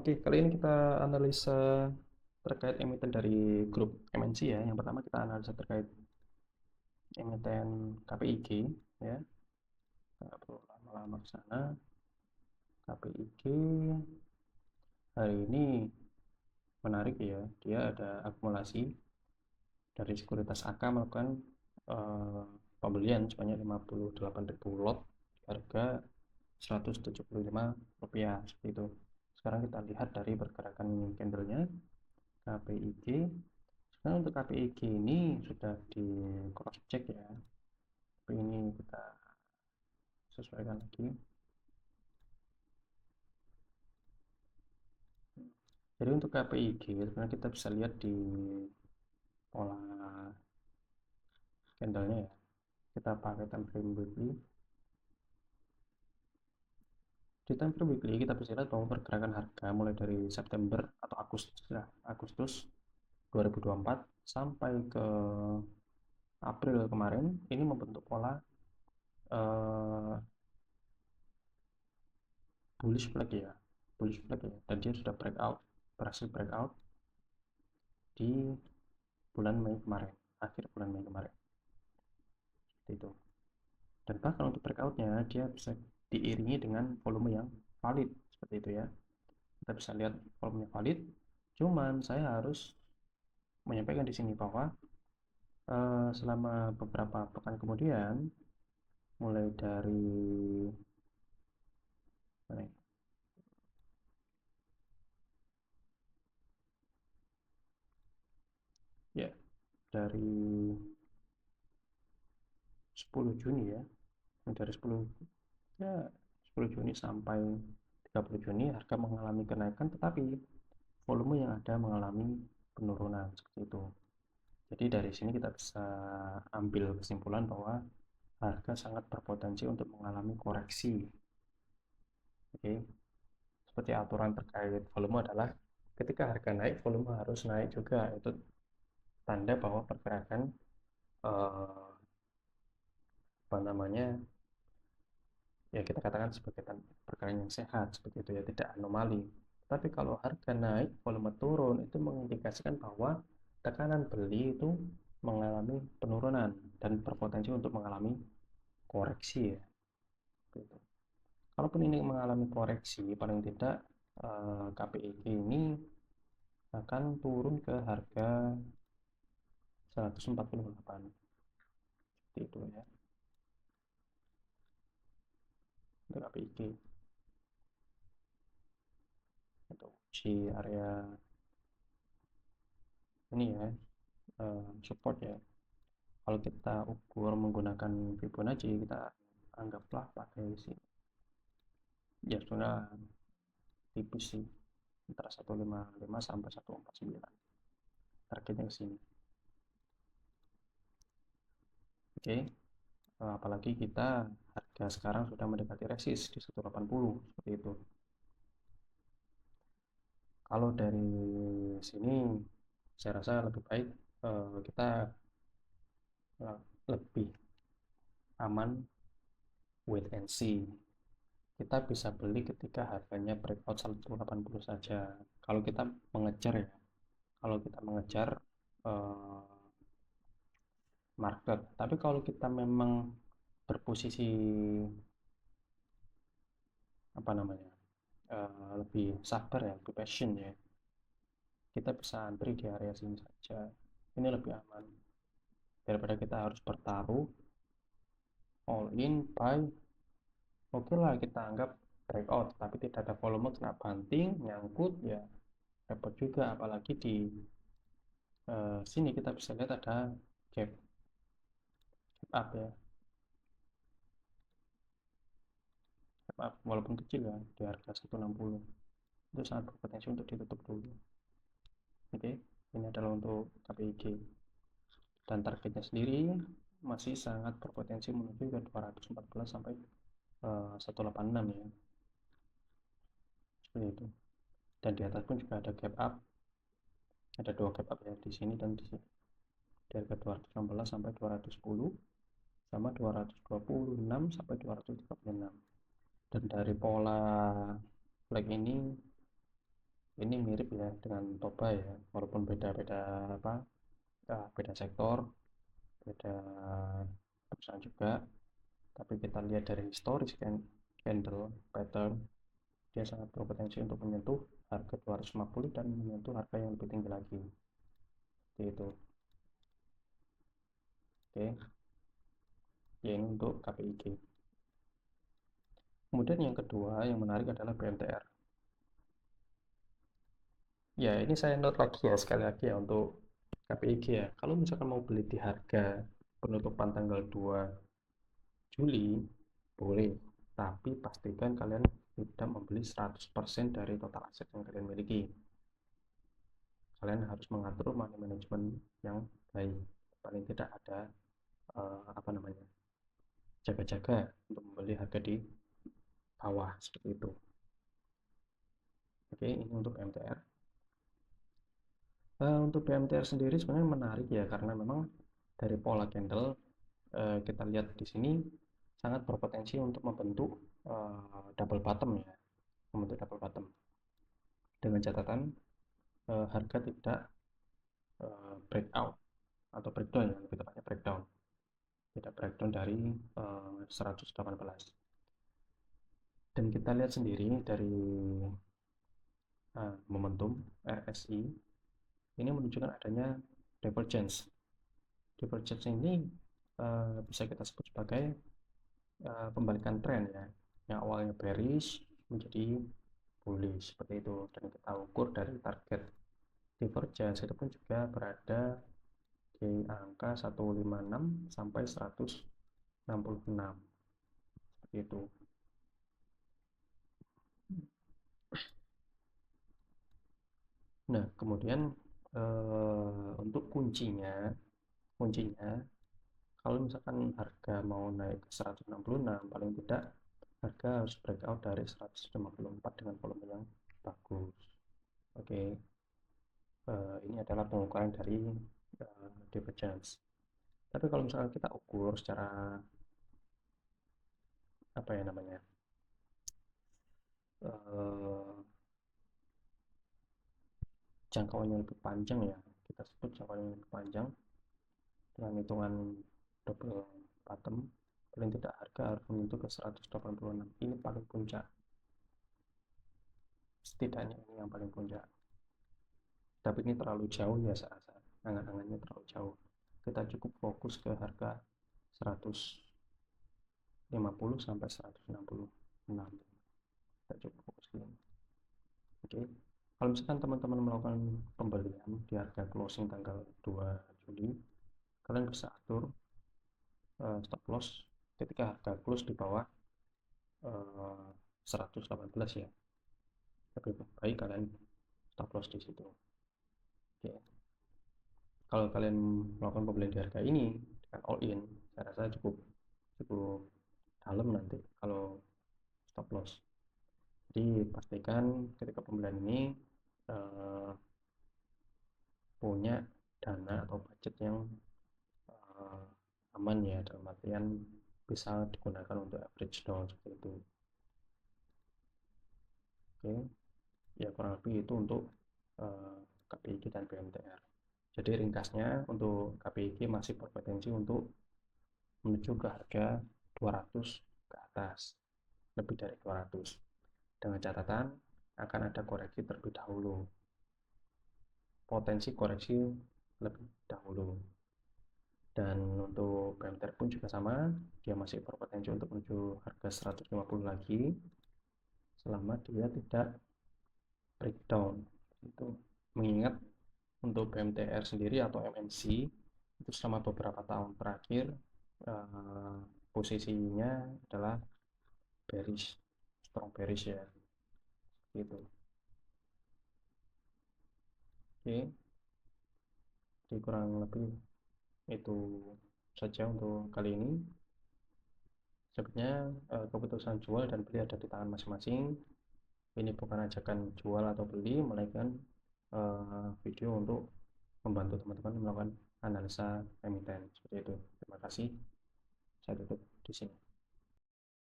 Oke, kali ini kita analisa terkait emiten dari grup MNC ya. Yang pertama kita analisa terkait emiten KPIG ya. Nggak perlu lama-lama ke sana. KPIG hari ini menarik ya. Dia ada akumulasi dari sekuritas AK melakukan eh, pembelian sebanyak 58.000 lot harga Rp175 seperti itu. Sekarang kita lihat dari pergerakan candlenya KPIG. Nah, untuk KPIG ini sudah di cross check ya. Tapi ini kita sesuaikan lagi. Jadi untuk KPIG sebenarnya kita bisa lihat di pola candlenya ya. Kita pakai time frame weekly. Di time frame weekly kita bisa lihat bahwa pergerakan harga mulai dari September atau Agustus 2024 sampai ke April kemarin ini membentuk pola bullish flag ya. Bullish flag ya. Dan dia sudah berhasil breakout di bulan Mei kemarin, akhir bulan Mei kemarin. Seperti itu. Dan bahkan untuk breakoutnya dia bisa diiringi dengan volume yang valid seperti itu ya. Kita bisa lihat volumenya valid. Cuman saya harus menyampaikan di sini bahwa selama beberapa pekan kemudian, mulai dari ya dari 10 Juni ya, dari 10 Juni sampai 30 Juni harga mengalami kenaikan, tetapi volume yang ada mengalami penurunan seperti itu. Jadi dari sini kita bisa ambil kesimpulan bahwa harga sangat berpotensi untuk mengalami koreksi. Oke, seperti aturan terkait volume adalah ketika harga naik, volume harus naik juga. Itu tanda bahwa pergerakan apa namanya ya kita katakan sebagai pergerakan yang sehat seperti itu ya, tidak anomali. Tapi kalau harga naik, volume turun, itu mengindikasikan bahwa tekanan beli itu mengalami penurunan dan berpotensi untuk mengalami koreksi ya. Gitu. Kalaupun ini mengalami koreksi, paling tidak KPIG ini akan turun ke harga 148 seperti itu ya untuk KPIG. Untuk uji area ini ya, support ya. Kalau kita ukur menggunakan Fibonacci, kita anggaplah pakai sini ya, sudah tipis sih, antara 155 sampai 149 targetnya ke sini. Oke, apalagi kita harga sekarang sudah mendekati resist di 180 seperti itu. Kalau dari sini saya rasa lebih baik kita lebih aman wait and see. Kita bisa beli ketika harganya breakout 180 saja. Kalau kita mengejar ya, kalau kita mengejar market. Tapi kalau kita memang berposisi apa namanya, lebih sabar ya, lebih passion ya, kita bisa antri di area sini saja. Ini lebih aman daripada kita harus bertaruh all in buy. Oke lah, kita anggap breakout tapi tidak ada volume, kena banting nyangkut ya, repot juga. Apalagi di sini kita bisa lihat ada gap up ya, gap up walaupun kecil ya di harga 160, itu sangat berpotensi untuk ditutup dulu. Oke, ini adalah untuk KPIG, dan targetnya sendiri masih sangat berpotensi menuju ke 214 sampai 186 ya, seperti itu. Dan di atas pun juga ada gap up, ada dua gap up ya, di sini dan di sini, di harga 216 sampai 210 sama 226 sampai 236. Dan dari pola flag ini ini mirip ya dengan Toba ya, walaupun beda-beda apa, beda sektor, beda perusahaan juga, tapi kita lihat dari historis candle pattern, dia sangat berpotensi untuk menyentuh harga 250 dan menyentuh harga yang lebih tinggi lagi. Seperti itu. Oke, ya ini untuk KPIG. Kemudian yang kedua yang menarik adalah BMTR. Ya, ini saya note lagi ya, sekali lagi ya untuk KPIG ya. Kalau misalkan mau beli di harga penutupan tanggal 2 Juli, boleh. Tapi pastikan kalian tidak membeli 100% dari total aset yang kalian miliki. Kalian harus mengatur money management yang baik. Paling tidak ada apa namanya, jaga-jaga untuk membeli harga di bawah seperti itu. Oke, ini untuk BMTR. Untuk BMTR sendiri sebenarnya menarik ya, karena memang dari pola candle kita lihat di sini sangat berpotensi untuk membentuk double bottom ya, membentuk double bottom dengan catatan harga tidak breakout atau breakdown ya, lebih tepatnya breakdown, tidak breakdown dari 118. Dan kita lihat sendiri dari momentum RSI ini menunjukkan adanya divergence. Divergence ini bisa kita sebut sebagai pembalikan tren ya, yang awalnya bearish menjadi bullish seperti itu, dan kita ukur dari target divergence itu pun juga berada di angka 156 sampai 166 seperti itu. Nah, kemudian untuk kuncinya kalau misalkan harga mau naik ke 166, paling tidak harga harus breakout dari 154 dengan volume yang bagus. Oke, ini adalah pengukuran dari divergence. Tapi kalau misalkan kita ukur secara apa ya namanya, jangkauan yang lebih panjang ya, kita sebut jangkauan yang lebih panjang dengan hitungan double bottom, paling tidak harga harus menyentuh ke 186. Ini paling puncak, setidaknya ini yang paling puncak. Tapi ini terlalu jauh ya, saya rasa angan-angannya terlalu jauh. Kita cukup fokus ke harga 150 sampai 166. Kita cukup fokus ke ini. Oke, kalau misalkan teman-teman melakukan pembelian di harga closing tanggal 2 Juli, kalian bisa atur stop loss ketika harga close di bawah 118 ya. Lebih baik kalian stop loss di situ. Oke, kalau kalian melakukan pembelian di harga ini dengan all in, saya rasa cukup cukup dalam nanti kalau stop loss. Jadi pastikan ketika pembelian ini punya dana atau budget yang aman ya, dalam artian bisa digunakan untuk average down seperti itu. Oke, ya kurang lebih itu untuk KPIG dan BMTR. Jadi ringkasnya untuk KPIG masih berpotensi untuk menuju ke harga 200 ke atas, lebih dari 200, dengan catatan akan ada koreksi terlebih dahulu, potensi koreksi lebih dahulu. Dan untuk BMTR pun juga sama, dia masih berpotensi untuk menuju harga 150 lagi selama dia tidak breakdown. Itu mengingat untuk BMTR sendiri atau MNC itu selama beberapa tahun terakhir posisinya adalah bearish, strong bearish ya, gitu. Oke, jadi kurang lebih itu saja untuk kali ini. Sebenarnya keputusan jual dan beli ada di tangan masing-masing. Ini bukan ajakan jual atau beli, melainkan video untuk membantu teman-teman melakukan analisa emiten seperti itu. Terima kasih. Saya tutup di sini.